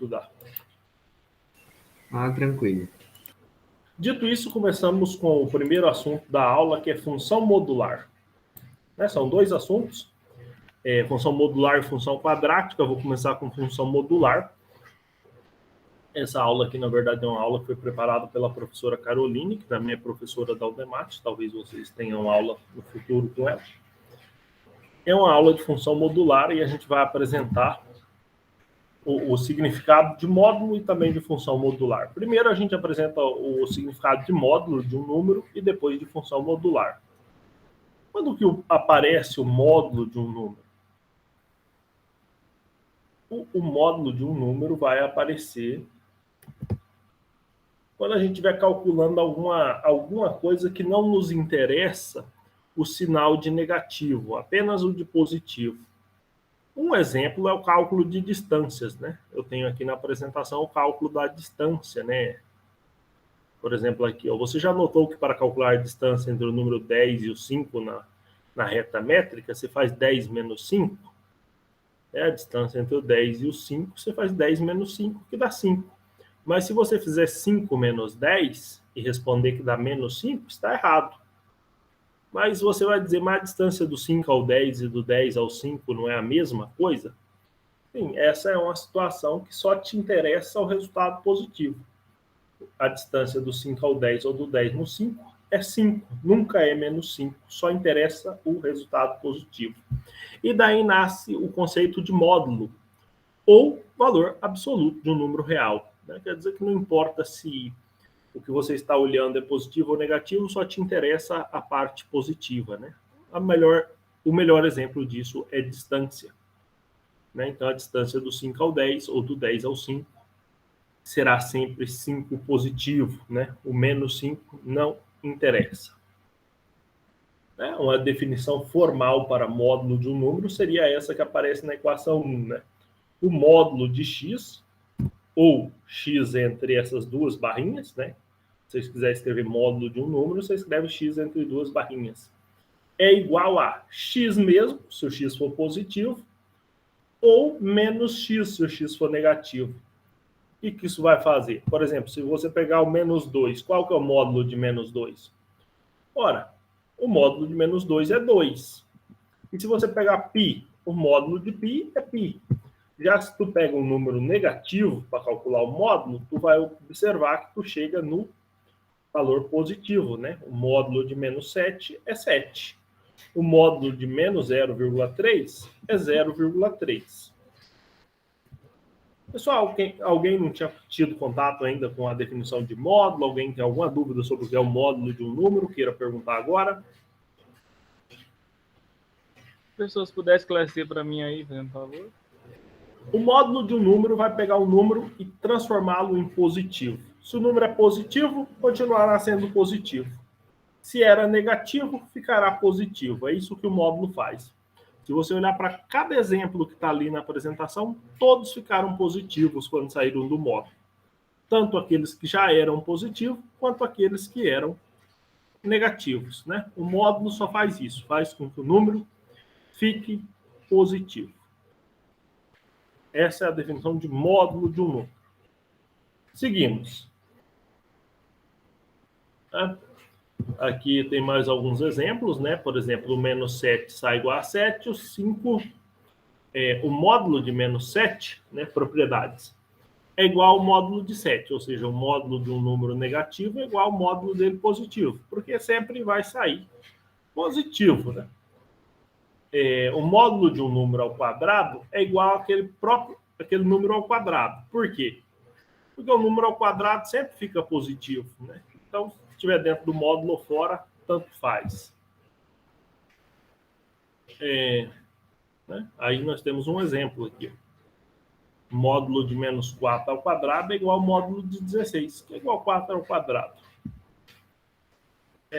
estudar. Tranquilo. Dito isso, começamos com o primeiro assunto da aula, que é função modular. São dois assuntos, função modular e função quadrática. Eu vou começar com função modular. Essa aula aqui, na verdade, é uma aula que foi preparada pela professora Caroline, que também é professora da UDEMAT. Talvez vocês tenham aula no futuro com ela. É uma aula de função modular e a gente vai apresentar o significado de módulo e também de função modular. Primeiro, a gente apresenta o significado de módulo de um número e depois de função modular. Quando que aparece o módulo de um número? O módulo de um número vai aparecer quando a gente estiver calculando alguma coisa que não nos interessa o sinal de negativo, apenas o de positivo. Um exemplo é o cálculo de distâncias, né? Eu tenho aqui na apresentação o cálculo da distância, né? Por exemplo, aqui, ó, você já notou que para calcular a distância entre o número 10 e o 5 na reta métrica, você faz 10 menos 5? A distância entre o 10 e o 5, você faz 10 menos 5, que dá 5. Mas se você fizer 5 menos 10 e responder que dá menos 5, está errado. Mas você vai dizer, mas a distância do 5 ao 10 e do 10 ao 5 não é a mesma coisa? Sim, essa é uma situação que só te interessa o resultado positivo. A distância do 5 ao 10 ou do 10 no 5 é 5, nunca é menos 5, só interessa o resultado positivo. E daí nasce o conceito de módulo, ou valor absoluto de um número real. Quer dizer que não importa se o que você está olhando é positivo ou negativo, só te interessa a parte positiva. O melhor exemplo disso é distância. Então, a distância do 5 ao 10 ou do 10 ao 5 será sempre 5 positivo. O menos 5 não interessa. Uma definição formal para módulo de um número seria essa que aparece na equação 1. O módulo de x, ou x entre essas duas barrinhas, se você quiser escrever módulo de um número, você escreve x entre duas barrinhas. É igual a x mesmo, se o x for positivo, ou menos x, se o x for negativo. O que isso vai fazer? Por exemplo, se você pegar o menos 2, qual que é o módulo de menos 2? Ora, o módulo de menos 2 é 2. E se você pegar π, o módulo de π é π. Já se tu pega um número negativo para calcular o módulo, tu vai observar que tu chega no valor positivo, O módulo de menos 7 é 7. O módulo de menos 0,3 é 0,3. Pessoal, alguém não tinha tido contato ainda com a definição de módulo? Alguém tem alguma dúvida sobre o que é o módulo de um número? Queira perguntar agora? Pessoas, puder esclarecer para mim aí, por favor? O módulo de um número vai pegar o número e transformá-lo em positivo. Se o número é positivo, continuará sendo positivo. Se era negativo, ficará positivo. É isso que o módulo faz. Se você olhar para cada exemplo que está ali na apresentação, todos ficaram positivos quando saíram do módulo. Tanto aqueles que já eram positivos, quanto aqueles que eram negativos. O módulo só faz isso, faz com que o número fique positivo. Essa é a definição de módulo de um número. Seguimos. Aqui tem mais alguns exemplos, Por exemplo, o menos 7 sai igual a 7, o 5, o módulo de menos 7, propriedades, é igual ao módulo de 7, ou seja, o módulo de um número negativo é igual ao módulo dele positivo, porque sempre vai sair positivo, O módulo de um número ao quadrado é igual àquele número ao quadrado. Por quê? Porque o número ao quadrado sempre fica positivo, Então, se estiver dentro do módulo ou fora, tanto faz. Aí nós temos um exemplo aqui. Módulo de menos 4 ao quadrado é igual ao módulo de 16, que é igual a 4 ao quadrado.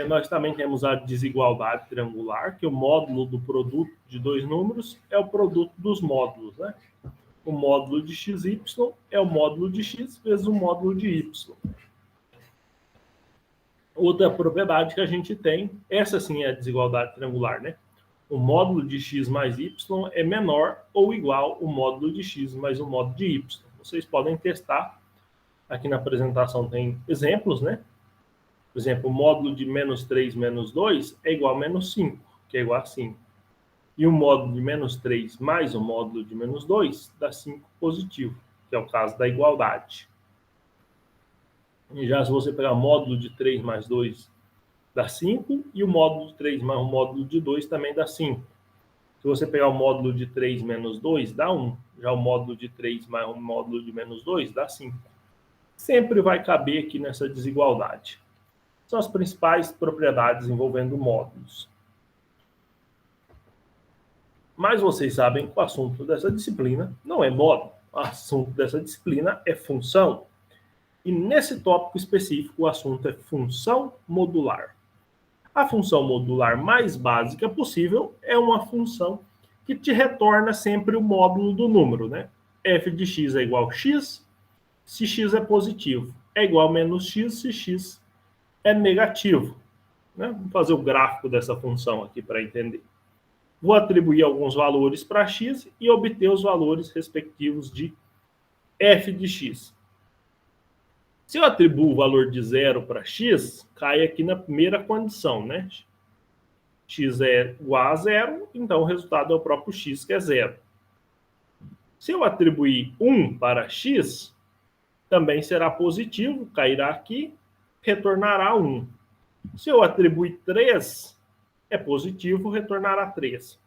Nós também temos a desigualdade triangular, que o módulo do produto de dois números é o produto dos módulos. O módulo de xy é o módulo de x vezes o módulo de y. Outra propriedade que a gente tem, essa sim é a desigualdade triangular, O módulo de x mais y é menor ou igual ao módulo de x mais o módulo de y. vocês podem testar. Aqui na apresentação tem exemplos, né? Por exemplo, o módulo de menos 3 menos 2 é igual a menos 5, que é igual a 5. E o módulo de menos 3 mais o módulo de menos 2 dá 5 positivo, que é o caso da igualdade. E já se você pegar o módulo de 3 mais 2 dá 5, e o módulo de 3 mais o módulo de 2 também dá 5. Se você pegar o módulo de 3 menos 2, dá 1. Já o módulo de 3 mais o módulo de menos 2 dá 5. Sempre vai caber aqui nessa desigualdade. São as principais propriedades envolvendo módulos. Mas vocês sabem que o assunto dessa disciplina não é módulo. O assunto dessa disciplina é função. E nesse tópico específico, o assunto é função modular. A função modular mais básica possível é uma função que te retorna sempre o módulo do número, né? F de x é igual a x, se x é positivo. É igual a menos x se x é negativo. Né? Vamos fazer o gráfico dessa função aqui para entender. Vou atribuir alguns valores para x e obter os valores respectivos de f de x. Se eu atribuo o valor de 0 para x, cai aqui na primeira condição, né? X é igual a 0, então o resultado é o próprio x, que é 0. Se eu atribuir 1 para x, também será positivo, cairá aqui, retornará 1. Se eu atribuir 3, é positivo, retornará 3.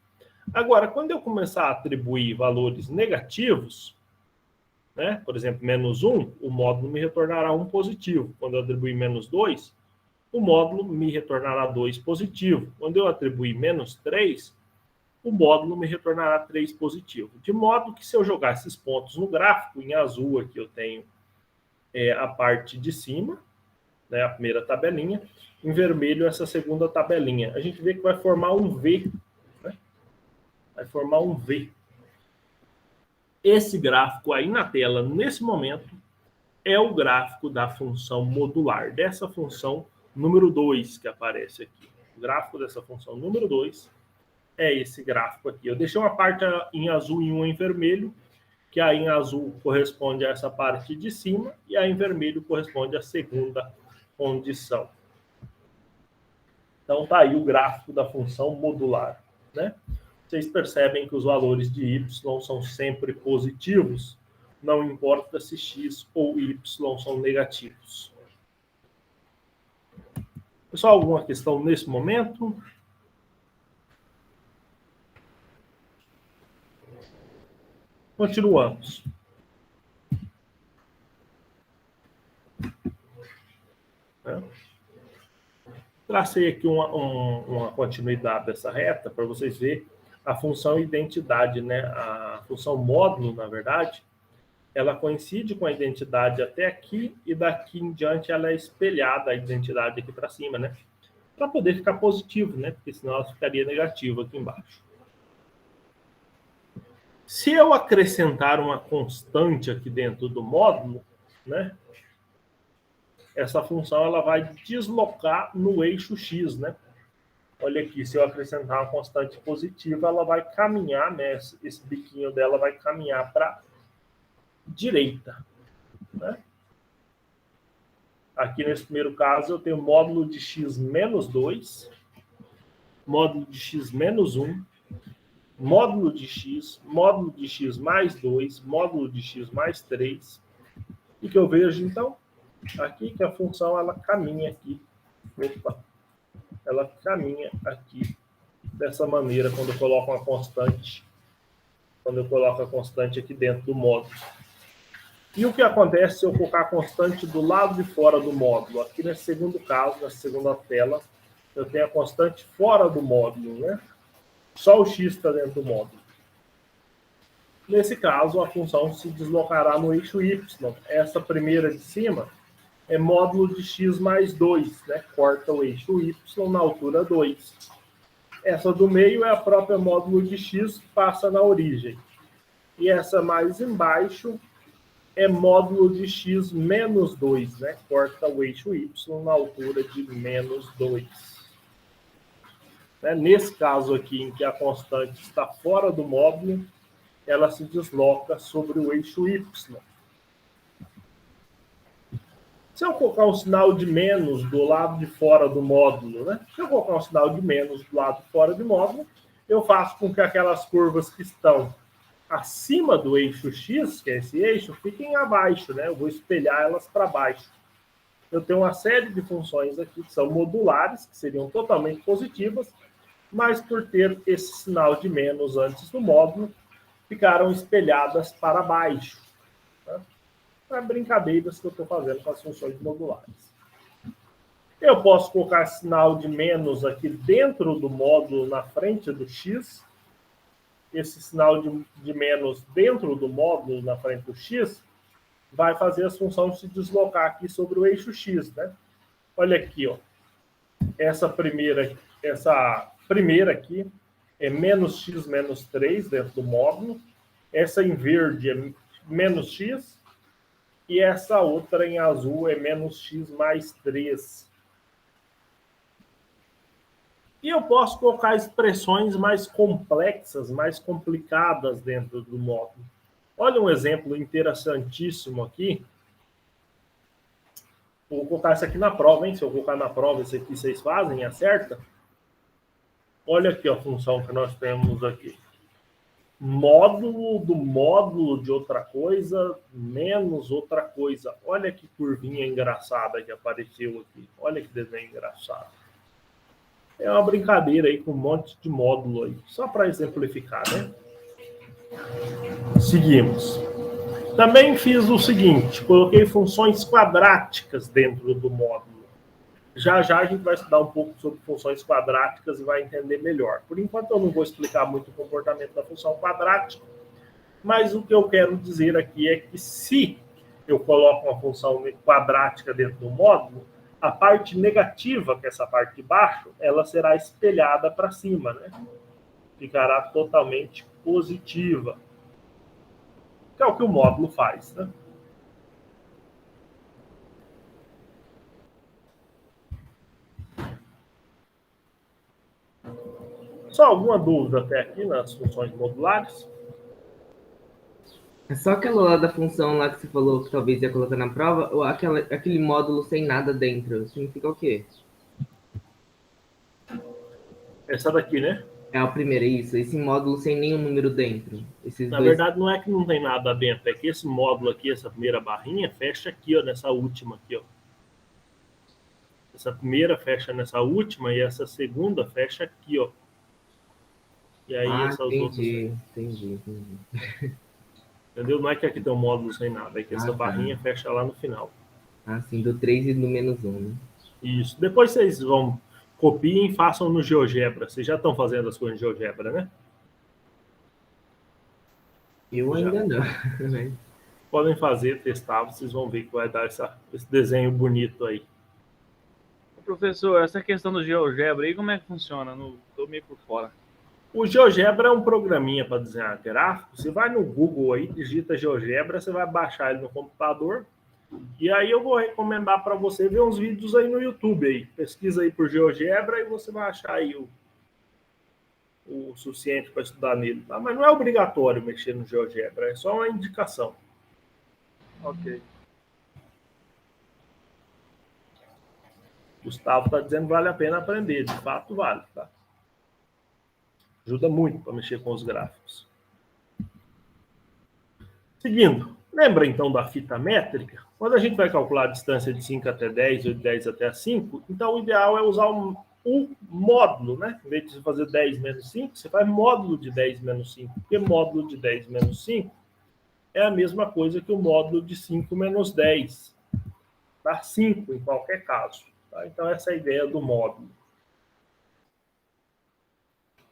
Agora, quando eu começar a atribuir valores negativos, né, por exemplo, menos 1, o módulo me retornará 1 positivo. Quando eu atribuir menos 2, o módulo me retornará 2 positivo. Quando eu atribuir menos 3, o módulo me retornará 3 positivo. De modo que se eu jogar esses pontos no gráfico, em azul aqui eu tenho a parte de cima, né, a primeira tabelinha, em vermelho essa segunda tabelinha. A gente vê que vai formar um V. Né? Vai formar um V. Esse gráfico aí na tela, nesse momento, é o gráfico da função modular, dessa função número 2 que aparece aqui. O gráfico dessa função número 2 é esse gráfico aqui. Eu deixei uma parte em azul e uma em vermelho, que aí em azul corresponde a essa parte de cima, e aí em vermelho corresponde à segunda condição. Então tá aí o gráfico da função modular, né? Vocês percebem que os valores de y são sempre positivos, não importa se x ou y são negativos. Pessoal, alguma questão nesse momento? Continuamos. Tracei aqui uma continuidade dessa reta para vocês verem a função identidade, né? A função módulo, na verdade, ela coincide com a identidade até aqui e daqui em diante ela é espelhada, a identidade aqui para cima, né? Para poder ficar positivo, né? Porque senão ela ficaria negativa aqui embaixo. Se eu acrescentar uma constante aqui dentro do módulo, né? Essa função ela vai deslocar no eixo x, né? Olha aqui, se eu acrescentar uma constante positiva, ela vai caminhar, né? Esse biquinho dela vai caminhar para direita, né? Aqui nesse primeiro caso eu tenho módulo de x menos 2, módulo de x menos 1, módulo de x mais 2, módulo de x mais 3. E que eu vejo, então, aqui que a função ela caminha aqui. Opa! Ela caminha aqui dessa maneira quando eu coloco uma constante. Quando eu coloco a constante aqui dentro do módulo. E o que acontece se eu colocar a constante do lado de fora do módulo? Aqui nesse segundo caso, nessa segunda tela, eu tenho a constante fora do módulo, né? Só o x está dentro do módulo. Nesse caso, a função se deslocará no eixo y. Essa primeira de cima é módulo de x mais 2, né? Corta o eixo y na altura 2. Essa do meio é a própria módulo de x, passa na origem. E essa mais embaixo é módulo de x menos 2, né? Corta o eixo y na altura de menos 2. Né? Nesse caso aqui, em que a constante está fora do módulo, ela se desloca sobre o eixo y. Se eu colocar um sinal de menos do lado de fora do módulo, né? Se eu colocar um sinal de menos do lado de fora do módulo, eu faço com que aquelas curvas que estão acima do eixo X, que é esse eixo, fiquem abaixo, né? Eu vou espelhar elas para baixo. Eu tenho uma série de funções aqui que são modulares, que seriam totalmente positivas, mas por ter esse sinal de menos antes do módulo, ficaram espelhadas para baixo. Tá? É brincadeiras que eu estou fazendo com as funções modulares. Eu posso colocar sinal de menos aqui dentro do módulo, na frente do X. Esse sinal de menos dentro do módulo, na frente do X, vai fazer as funções se deslocar aqui sobre o eixo X, né? Olha aqui, ó. Essa primeira aqui é menos x menos 3 dentro do módulo. Essa em verde é menos x. E essa outra em azul é menos x mais 3. E eu posso colocar expressões mais complexas, mais complicadas dentro do módulo. Olha um exemplo interessantíssimo aqui. Vou colocar isso aqui na prova, hein? Se eu colocar na prova, isso aqui vocês fazem, acerta. Olha aqui a função que nós temos aqui. Módulo do módulo de outra coisa menos outra coisa. Olha que curvinha engraçada que apareceu aqui. Olha que desenho engraçado. É uma brincadeira aí com um monte de módulo aí. Só para exemplificar, né? Seguimos. Também fiz o seguinte. Coloquei funções quadráticas dentro do módulo. Já já a gente vai estudar um pouco sobre funções quadráticas e vai entender melhor. Por enquanto eu não vou explicar muito o comportamento da função quadrática, mas o que eu quero dizer aqui é que se eu coloco uma função quadrática dentro do módulo, a parte negativa, que é essa parte de baixo, ela será espelhada para cima, né? Ficará totalmente positiva. Que é o que o módulo faz, né? Só alguma dúvida até aqui nas funções modulares? É só aquela lá da função lá que você falou que talvez ia colocar na prova, ou aquele módulo sem nada dentro, significa o quê? Essa daqui, né? É a primeira, isso, esse módulo sem nenhum número dentro. Na verdade, não é que não tem nada dentro, é que esse módulo aqui, essa primeira barrinha, fecha aqui, ó, nessa última aqui, ó. Essa primeira fecha nessa última e essa segunda fecha aqui, ó. E aí essas outras... Entendi. Entendeu? Não é que aqui tem um módulo sem nada, é que essa barrinha fecha lá no final. Ah, sim, do 3 e do menos 1, né? Isso. Depois vocês vão, copiem e façam no GeoGebra. Vocês já estão fazendo as coisas no GeoGebra, né? Eu ainda não. Podem fazer, testar, vocês vão ver que vai dar esse desenho bonito aí. Professor, essa questão do GeoGebra aí, como é que funciona? Não tô meio por fora. O GeoGebra é um programinha para desenhar gráfico. Você vai no Google aí, digita GeoGebra, você vai baixar ele no computador. E aí eu vou recomendar para você ver uns vídeos aí no YouTube aí. Pesquisa aí por GeoGebra e você vai achar aí o suficiente para estudar nele. Tá? Mas não é obrigatório mexer no GeoGebra, é só uma indicação. Ok. Gustavo está dizendo que vale a pena aprender. De fato, vale. Tá? Ajuda muito para mexer com os gráficos. Seguindo. Lembra, então, da fita métrica? Quando a gente vai calcular a distância de 5 até 10 ou de 10 até 5, então o ideal é usar um módulo, né? Em vez de fazer 10 menos 5, você faz módulo de 10 menos 5. Porque módulo de 10 menos 5 é a mesma coisa que o módulo de 5 menos 10. Dá 5 em qualquer caso. Tá? Então, essa é a ideia do módulo.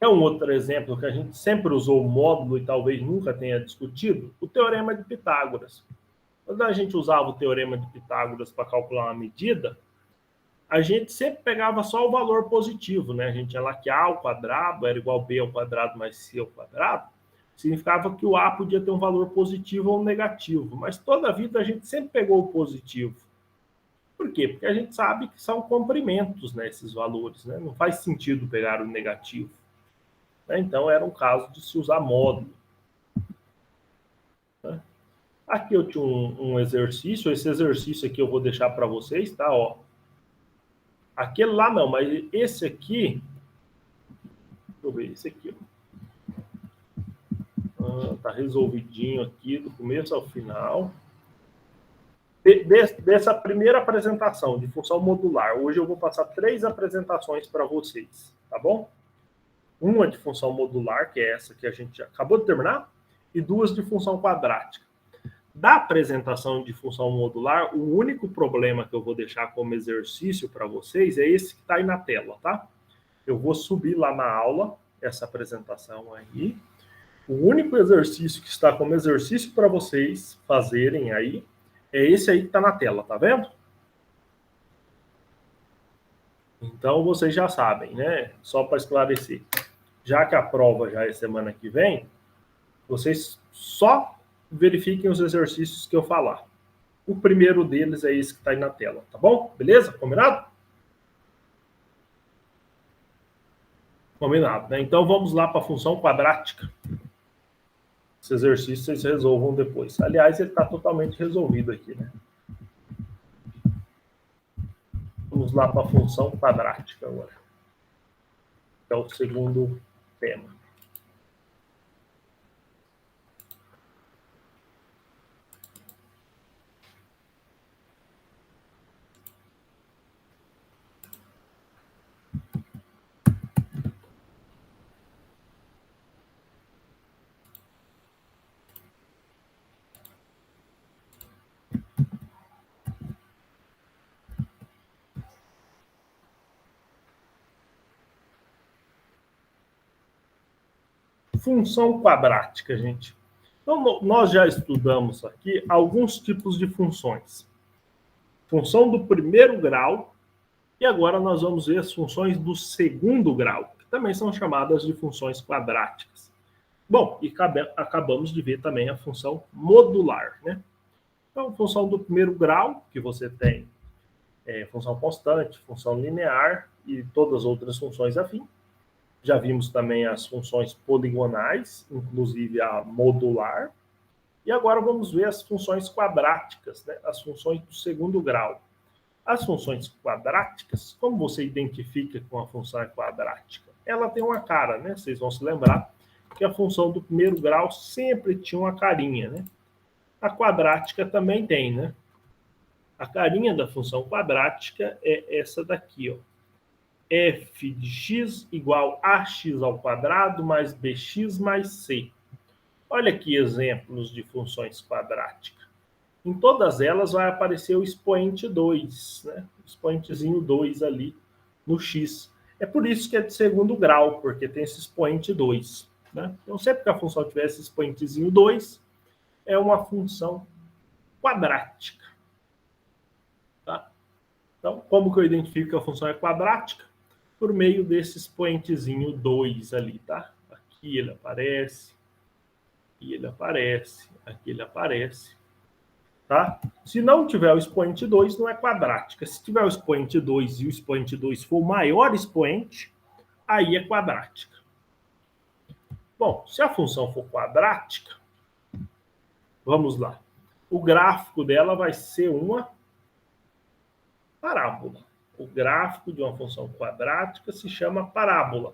É um outro exemplo que a gente sempre usou o módulo e talvez nunca tenha discutido, o Teorema de Pitágoras. Quando a gente usava o Teorema de Pitágoras para calcular uma medida, a gente sempre pegava só o valor positivo, né? A gente ia lá que A ao quadrado era igual a B ao quadrado mais C ao quadrado, significava que o A podia ter um valor positivo ou negativo, mas toda a vida a gente sempre pegou o positivo. Por quê? Porque a gente sabe que são comprimentos, né, esses valores, né? Não faz sentido pegar o negativo. Então, era um caso de se usar módulo. Aqui eu tinha um exercício, esse exercício aqui eu vou deixar para vocês, tá? Ó. Aquele lá não, mas esse aqui, deixa eu ver, esse aqui, ó. Tá resolvidinho aqui, do começo ao final. Dessa primeira apresentação de função modular, hoje eu vou passar 3 apresentações para vocês, tá bom? Uma de função modular, que é essa que a gente acabou de terminar, e 2 de função quadrática. Da apresentação de função modular, o único problema que eu vou deixar como exercício para vocês é esse que está aí na tela, tá? Eu vou subir lá na aula essa apresentação aí. O único exercício que está como exercício para vocês fazerem aí é esse aí que está na tela, tá vendo? Então, vocês já sabem, né? Só para esclarecer. Já que a prova já é semana que vem, vocês só verifiquem os exercícios que eu falar. O primeiro deles é esse que está aí na tela, tá bom? Beleza? Combinado? Combinado, né? Então, vamos lá para a função quadrática. Esse exercício vocês resolvam depois. Aliás, ele está totalmente resolvido aqui, né? Vamos lá para a função quadrática agora. Que é o segundo tema. Função quadrática, gente. Então, nós já estudamos aqui alguns tipos de funções. Função do primeiro grau, e agora nós vamos ver as funções do segundo grau, que também são chamadas de funções quadráticas. Bom, e acabamos de ver também a função modular, né? Então, função do primeiro grau, que você tem função constante, função linear e todas as outras funções afim. Já vimos também as funções poligonais, inclusive a modular. E agora vamos ver as funções quadráticas, né? As funções do segundo grau. As funções quadráticas, como você identifica com a função quadrática? Ela tem uma cara, né? Vocês vão se lembrar que a função do primeiro grau sempre tinha uma carinha, né? A quadrática também tem, né? A carinha da função quadrática é essa daqui, ó. F de x igual a x ao quadrado mais bx mais c. Olha aqui exemplos de funções quadráticas. Em todas elas vai aparecer o expoente 2, né? O expoentezinho 2 ali no x. É por isso que é de segundo grau, porque tem esse expoente 2. Né? Então, sempre que a função tiver esse expoentezinho 2, é uma função quadrática. Tá? Então, como que eu identifico que a função é quadrática? Por meio desse expoentezinho 2 ali, tá? Aqui ele aparece, aqui ele aparece, aqui ele aparece, tá? Se não tiver o expoente 2, não é quadrática. Se tiver o expoente 2 e o expoente 2 for o maior expoente, aí é quadrática. Bom, se a função for quadrática, vamos lá. O gráfico dela vai ser uma parábola. O gráfico de uma função quadrática se chama parábola.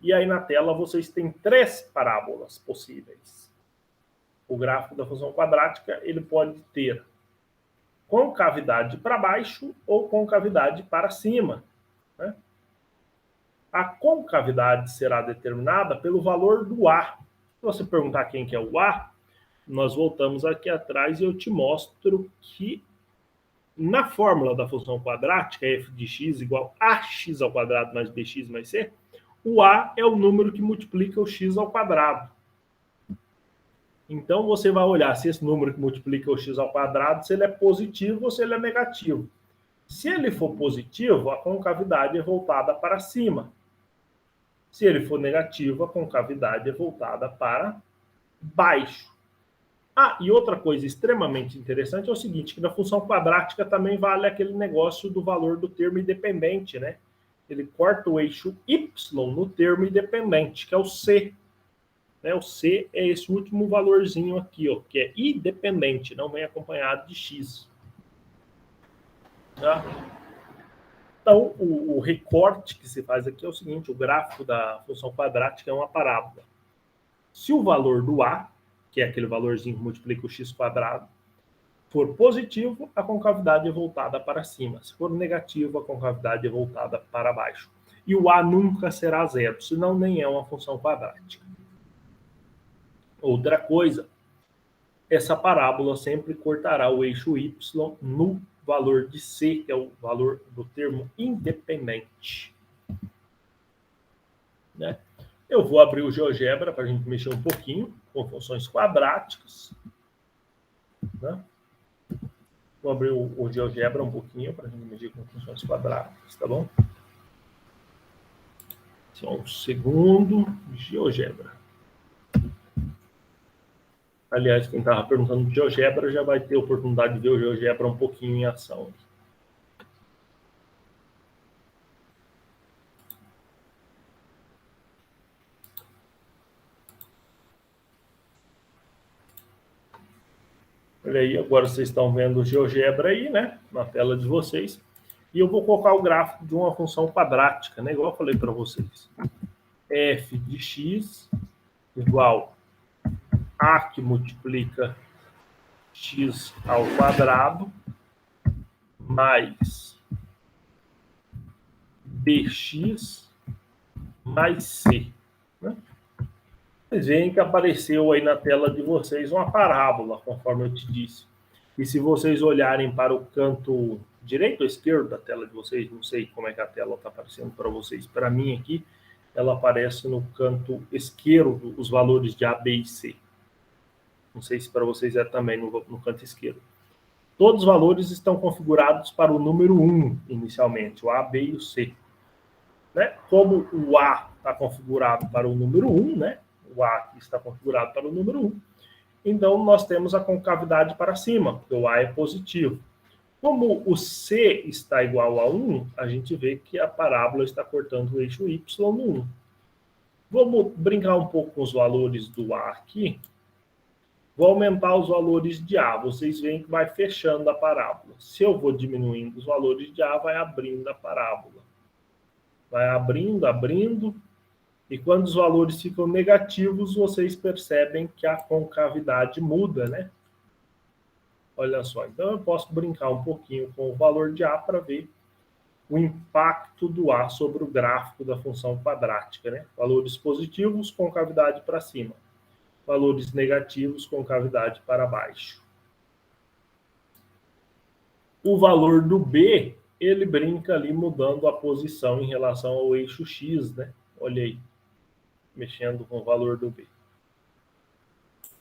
E aí na tela vocês têm 3 parábolas possíveis. O gráfico da função quadrática ele pode ter concavidade para baixo ou concavidade para cima. Né? A concavidade será determinada pelo valor do A. Se você perguntar quem que é o A, nós voltamos aqui atrás e eu te mostro que na fórmula da função quadrática, f de x igual a x ao quadrado mais bx mais c, o a é o número que multiplica o x ao quadrado. Então, você vai olhar se esse número que multiplica o x ao quadrado, se ele é positivo ou se ele é negativo. Se ele for positivo, a concavidade é voltada para cima. Se ele for negativo, a concavidade é voltada para baixo. Ah, e outra coisa extremamente interessante é o seguinte, que na função quadrática também vale aquele negócio do valor do termo independente, né? Ele corta o eixo y no termo independente, que é o c. né? O C é esse último valorzinho aqui, ó, que é independente, não vem acompanhado de x. Tá? Então, o recorte que se faz aqui é o seguinte, o gráfico da função quadrática é uma parábola. Se o valor do A, que é aquele valorzinho que multiplica o x², for positivo, a concavidade é voltada para cima. Se for negativo, a concavidade é voltada para baixo. E o A nunca será zero, senão nem é uma função quadrática. Outra coisa, essa parábola sempre cortará o eixo y no valor de C, que é o valor do termo independente. Né? Eu vou abrir o GeoGebra para a gente mexer um pouquinho com funções quadráticas. Né? Vou abrir o GeoGebra um pouquinho para a gente mexer com funções quadráticas, tá bom? Só um segundo. GeoGebra. Aliás, quem estava perguntando de GeoGebra já vai ter oportunidade de ver o GeoGebra um pouquinho em ação. Olha aí, agora vocês estão vendo o GeoGebra aí, né? Na tela de vocês. E eu vou colocar o gráfico de uma função quadrática, né? Igual eu falei para vocês. F de x igual a que multiplica x ao quadrado mais bx mais c. Né? Vocês veem que apareceu aí na tela de vocês uma parábola, conforme eu te disse. E se vocês olharem para o canto direito ou esquerdo da tela de vocês, não sei como é que a tela está aparecendo para vocês, para mim aqui, ela aparece no canto esquerdo os valores de A, B e C. Não sei se para vocês é também no canto esquerdo. Todos os valores estão configurados para o número 1 inicialmente, o A, B e o C. Né? Como o A está configurado para o número 1, né? O A aqui está configurado para o número 1, então nós temos a concavidade para cima, porque o A é positivo. Como o C está igual a 1, a gente vê que a parábola está cortando o eixo Y no 1. Vamos brincar um pouco com os valores do A aqui. Vou aumentar os valores de A. Vocês veem que vai fechando a parábola. Se eu vou diminuindo os valores de A, vai abrindo a parábola. Vai abrindo, abrindo. E quando os valores ficam negativos, vocês percebem que a concavidade muda, né? Olha só. Então, eu posso brincar um pouquinho com o valor de A para ver o impacto do A sobre o gráfico da função quadrática, né? Valores positivos, concavidade para cima. Valores negativos, concavidade para baixo. O valor do B, ele brinca ali mudando a posição em relação ao eixo X, né? Olha aí, mexendo com o valor do B.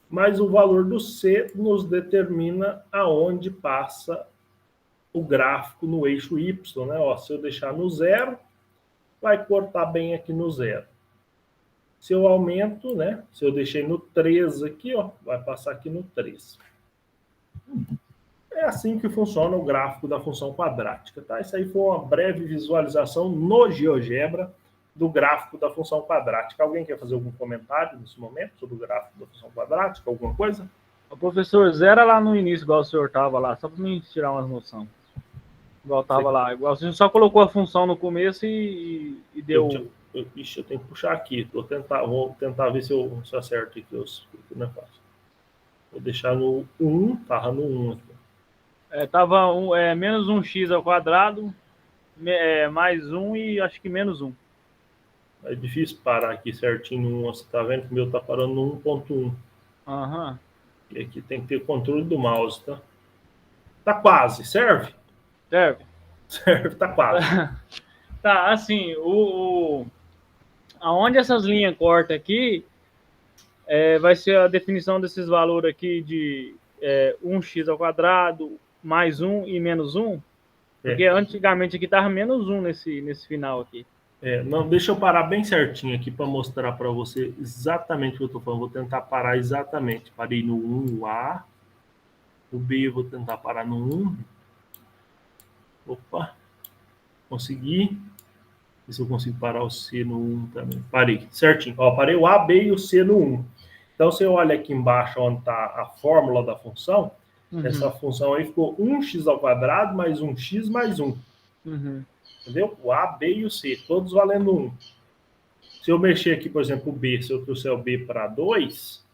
Mas o valor do C nos determina aonde passa o gráfico no eixo Y, né? Ó, se eu deixar no 0, vai cortar bem aqui no 0. Se eu aumento, né? Se eu deixei no 3 aqui, ó, vai passar aqui no 3. É assim que funciona o gráfico da função quadrática, tá? Isso aí foi uma breve visualização no GeoGebra do gráfico da função quadrática. Alguém quer fazer algum comentário nesse momento sobre o gráfico da função quadrática? Alguma coisa? O professor, zera lá no início, igual o senhor estava lá, só para mim tirar umas noção. Igual estava lá, igual você só colocou a função no começo e deu... Eu tenho que puxar aqui. Vou tentar ver se eu acerto aqui os negócios. Vou deixar no 1, tava no 1 aqui. Tava menos 1x ao quadrado, mais 1 e acho que menos 1. É difícil parar aqui certinho no 1. Você tá vendo que o meu tá parando no 1.1. Aham. E aqui tem que ter controle do mouse, tá? Tá quase. Serve? Serve. Serve, tá quase. Tá, assim, aonde essas linhas cortam aqui, vai ser a definição desses valores aqui de 1x ao quadrado, mais 1 e menos 1. Porque antigamente aqui estava menos 1 nesse final aqui. Não, deixa eu parar bem certinho aqui para mostrar para você exatamente o que eu estou falando. Vou tentar parar exatamente. Parei no 1, o A. O B eu vou tentar parar no 1. Opa. Consegui. ver se eu consigo parar o C no 1 também. Parei, certinho. Ó, parei o A, B e o C no 1. Então, você olha aqui embaixo onde está a fórmula da função, essa função aí ficou 1x² mais 1x mais 1. Entendeu? O A, B e o C, todos valendo 1. Se eu mexer aqui, por exemplo, o B, se eu trouxer o B para 2,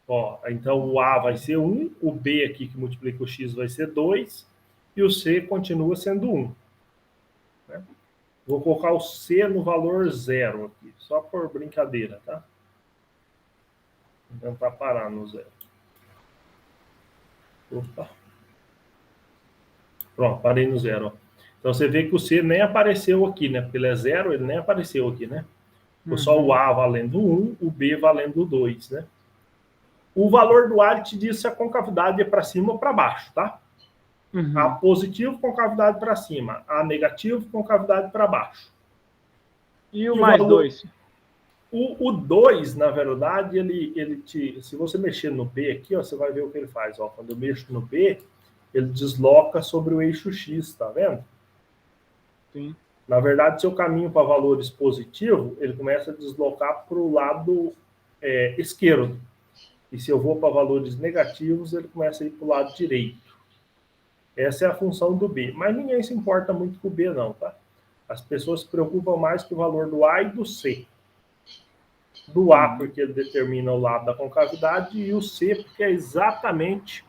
ó, então o A vai ser 1, o B aqui que multiplica o X vai ser 2, e o C continua sendo 1. Né? Vou colocar o C no valor 0 aqui, só por brincadeira, tá? Vou tentar parar no 0. Opa. Pronto, parei no 0. Ó. Então você vê que o C nem apareceu aqui, né? Porque ele é 0, ele nem apareceu aqui, né? Ficou só o A valendo 1, o B valendo 2, né? O valor do A ele te diz se a concavidade é para cima ou para baixo, tá? A positivo, concavidade para cima. A negativo, concavidade para baixo. E o mais 2? O 2, na verdade, ele te... Se você mexer no B aqui, ó, você vai ver o que ele faz. Ó. Quando eu mexo no B, ele desloca sobre o eixo X, tá vendo? Sim. Na verdade, se eu caminho para valores positivos, ele começa a deslocar para o lado esquerdo. E se eu vou para valores negativos, ele começa a ir para o lado direito. Essa é a função do B. Mas ninguém se importa muito com o B, não, tá? As pessoas se preocupam mais com o valor do A e do C. Do A, porque ele determina o lado da concavidade, e o C, porque é exatamente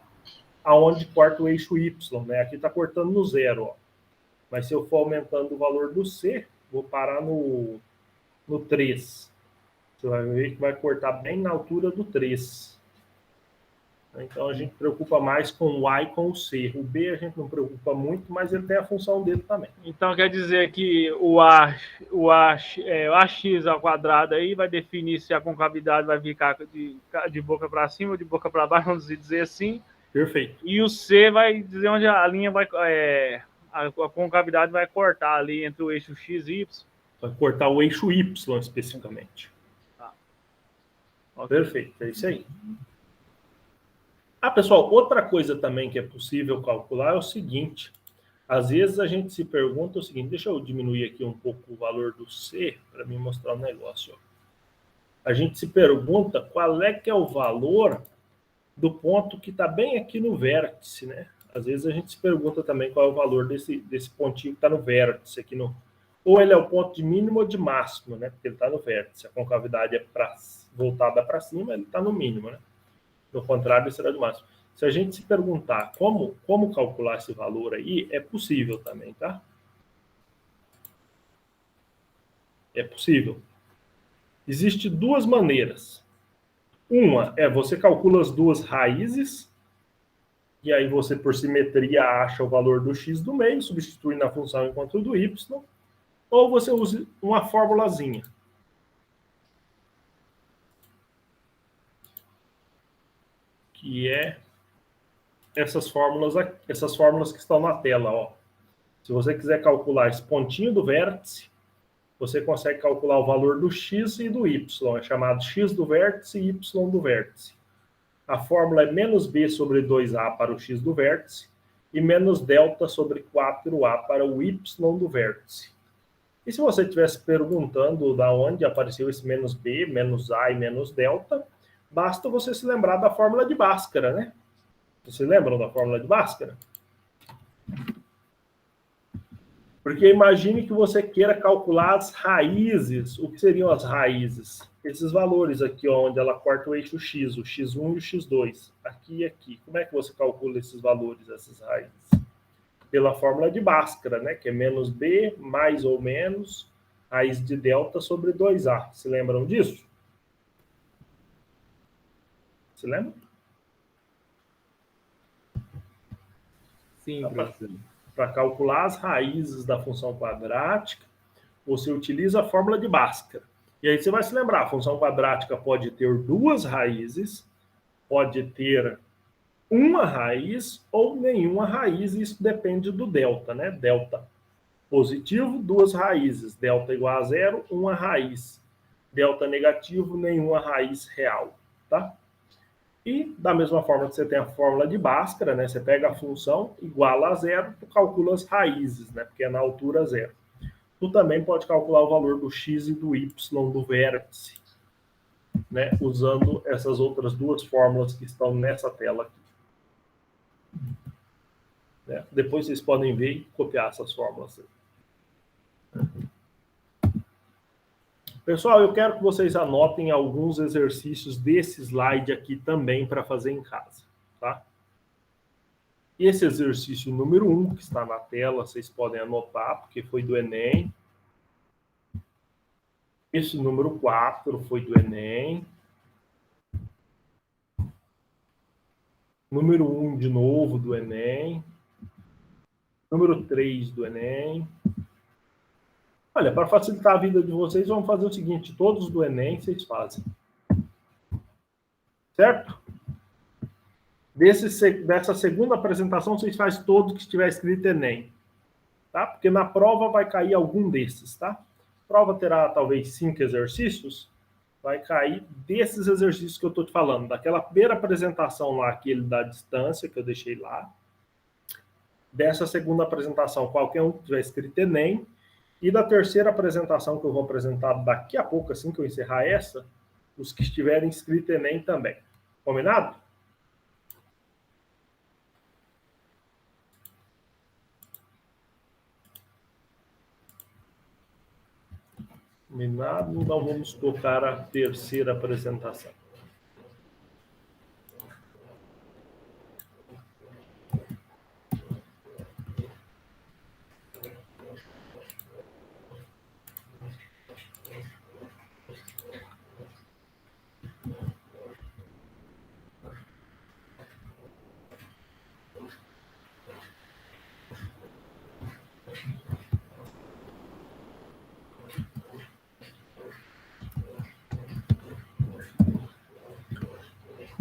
aonde corta o eixo Y, né? Aqui está cortando no 0, ó. Mas se eu for aumentando o valor do C, vou parar no 3. Você vai ver que vai cortar bem na altura do 3. Então a gente preocupa mais com o A e com o C. O B a gente não preocupa muito, mas ele tem a função dele também. Então quer dizer que o AX ao quadrado aí vai definir se a concavidade vai ficar de boca para cima ou de boca para baixo, vamos dizer assim. Perfeito. E o C vai dizer onde a linha vai... a concavidade vai cortar ali entre o eixo X e Y. Vai cortar o eixo Y especificamente. Tá. Okay. Perfeito, é isso aí. Pessoal, outra coisa também que é possível calcular é o seguinte. Às vezes a gente se pergunta o seguinte, deixa eu diminuir aqui um pouco o valor do C para me mostrar o negócio. Ó. A gente se pergunta qual é que é o valor do ponto que está bem aqui no vértice, né? Às vezes a gente se pergunta também qual é o valor desse pontinho que está no vértice aqui no... Ou ele é o ponto de mínimo ou de máximo, né? Porque ele está no vértice. A concavidade é voltada para cima, ele está no mínimo, né? Do contrário, será de máximo. Se a gente se perguntar como calcular esse valor aí, é possível também, tá? É possível. Existem duas maneiras. Uma é você calcula as duas raízes, e aí você, por simetria, acha o valor do x do meio, substitui na função enquanto do y, ou você usa uma formulazinha. Que é essas fórmulas que estão na tela, ó. Se você quiser calcular esse pontinho do vértice, você consegue calcular o valor do x e do y. É chamado x do vértice e y do vértice. A fórmula é menos b sobre 2a para o x do vértice e menos delta sobre 4a para o y do vértice. E se você estivesse perguntando de onde apareceu esse menos b, menos a e menos delta, basta você se lembrar da fórmula de Bhaskara, né? Vocês lembram da fórmula de Bhaskara? Porque imagine que você queira calcular as raízes. O que seriam as raízes? Esses valores aqui, ó, onde ela corta o eixo x, o x1 e o x2. Aqui e aqui. Como é que você calcula esses valores, essas raízes? Pela fórmula de Bhaskara, né? Que é menos b, mais ou menos, raiz de delta sobre 2a. Se lembram disso? Se lembra? Sim, professor. Para calcular as raízes da função quadrática, você utiliza a fórmula de Bhaskara. E aí você vai se lembrar, a função quadrática pode ter duas raízes, pode ter uma raiz ou nenhuma raiz, isso depende do delta, né? Delta positivo, duas raízes. Delta igual a zero, uma raiz. Delta negativo, nenhuma raiz real, tá? E da mesma forma que você tem a fórmula de Bhaskara, né? Você pega a função igual a zero, tu calcula as raízes, né? Porque é na altura zero. tu também pode calcular o valor do x e do y do vértice, né, usando essas outras duas fórmulas que estão nessa tela aqui. Né? Depois vocês podem ver e copiar essas fórmulas aí. Pessoal, eu quero que vocês anotem alguns exercícios desse slide aqui também para fazer em casa, tá? Esse exercício número 1, que está na tela, vocês podem anotar, porque foi do Enem. Esse número 4 foi do Enem. Número 1, de novo, do Enem. Número 3 do Enem. Olha, para facilitar a vida de vocês, vamos fazer o seguinte: todos do Enem vocês fazem. Certo? Dessa segunda apresentação, vocês fazem todos que estiver escrito Enem. Tá? Porque na prova vai cair algum desses, tá? A prova terá talvez 5 exercícios. Vai cair desses exercícios que eu estou te falando. Daquela primeira apresentação lá, aquele da distância, que eu deixei lá. Dessa segunda apresentação, qualquer um que tiver escrito Enem. E da terceira apresentação que eu vou apresentar daqui a pouco, assim que eu encerrar essa, os que estiverem escrito Enem também. Combinado? Combinado? Então vamos tocar a terceira apresentação.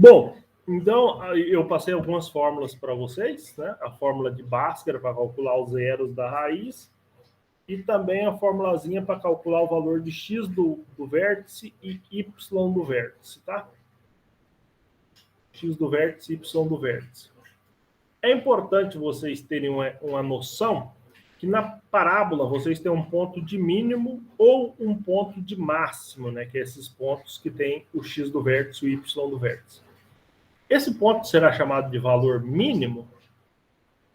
Bom, então eu passei algumas fórmulas para vocês, né? A fórmula de Bhaskara para calcular os zeros da raiz e também a formulazinha para calcular o valor de x do vértice e y do vértice, tá? X do vértice e y do vértice. É importante vocês terem uma noção que na parábola vocês têm um ponto de mínimo ou um ponto de máximo, né? Que é esses pontos que tem o x do vértice e o y do vértice. Esse ponto será chamado de valor mínimo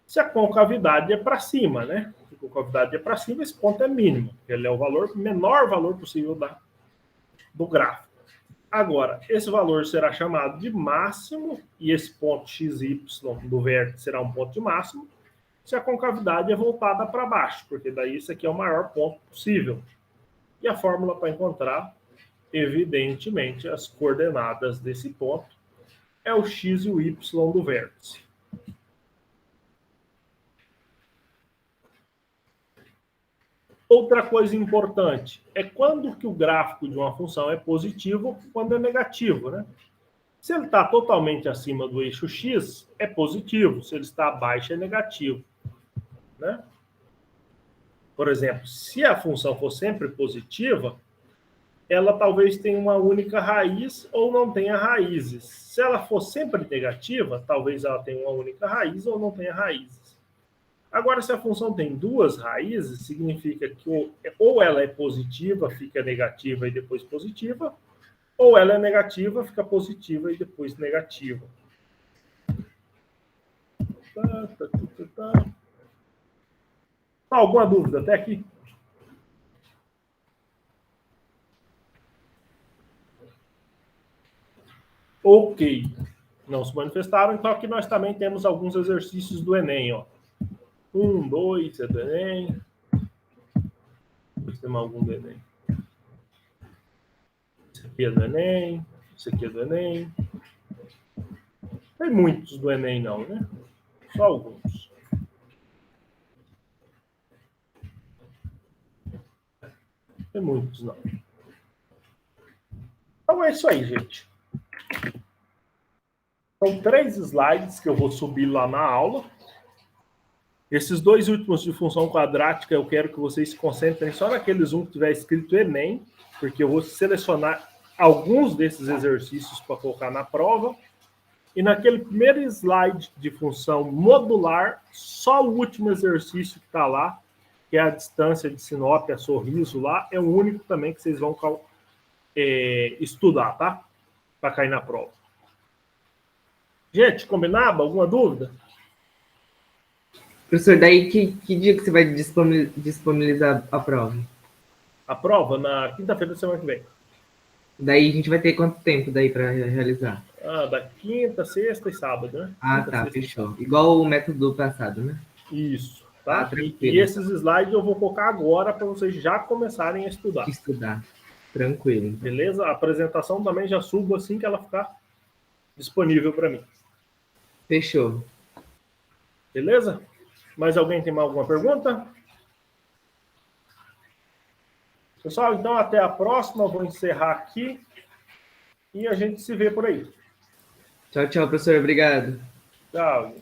se a concavidade é para cima, né? Se a concavidade é para cima, esse ponto é mínimo. Ele é o menor valor possível do gráfico. Agora, esse valor será chamado de máximo, e esse ponto x e y do vértice será um ponto de máximo, se a concavidade é voltada para baixo, porque daí esse aqui é o maior ponto possível. E a fórmula para encontrar, evidentemente, as coordenadas desse ponto é o x e o y do vértice. Outra coisa importante é quando que o gráfico de uma função é positivo ou quando é negativo, né? Se ele está totalmente acima do eixo x, é positivo. Se ele está abaixo, é negativo, né? Por exemplo, se a função for sempre positiva, ela talvez tenha uma única raiz ou não tenha raízes. Se ela for sempre negativa, talvez ela tenha uma única raiz ou não tenha raízes. Agora, se a função tem duas raízes, significa que ou ela é positiva, fica negativa e depois positiva, ou ela é negativa, fica positiva e depois negativa. Alguma dúvida até aqui? Ok. Não se manifestaram, então aqui nós também temos alguns exercícios do Enem, ó. 1, 2, é do Enem. Depois temos algum do Enem. Esse aqui é do Enem. Esse aqui é do Enem. Tem muitos do Enem, não, né? Só alguns. Tem muitos, não. Então é isso aí, gente. São 3 slides que eu vou subir lá na aula. Esses 2 últimos de função quadrática, eu quero que vocês se concentrem só naqueles que tiver escrito Enem, porque eu vou selecionar alguns desses exercícios para colocar na prova. E naquele primeiro slide de função modular, só o último exercício que está lá, que é a distância de Sinop a Sorriso lá, é o único também que vocês vão estudar, tá? Para cair na prova. Gente, combinado? Alguma dúvida? Professor, daí que dia que você vai disponibilizar a prova? A prova na quinta-feira da semana que vem. Daí a gente vai ter quanto tempo daí para realizar? Da quinta, sexta e sábado, né? Ah, Quinta, tá, sexta, fechou. Igual o método passado, né? Isso, tá? Ah, tranquilo. E esses slides eu vou colocar agora para vocês já começarem a estudar. Estudar. Tranquilo. Então. Beleza? A apresentação também já subo assim que ela ficar disponível para mim. Fechou. Beleza? Mais alguém tem mais alguma pergunta? Pessoal, então até a próxima. Vou encerrar aqui e a gente se vê por aí. Tchau, tchau, professor. Obrigado. Tchau.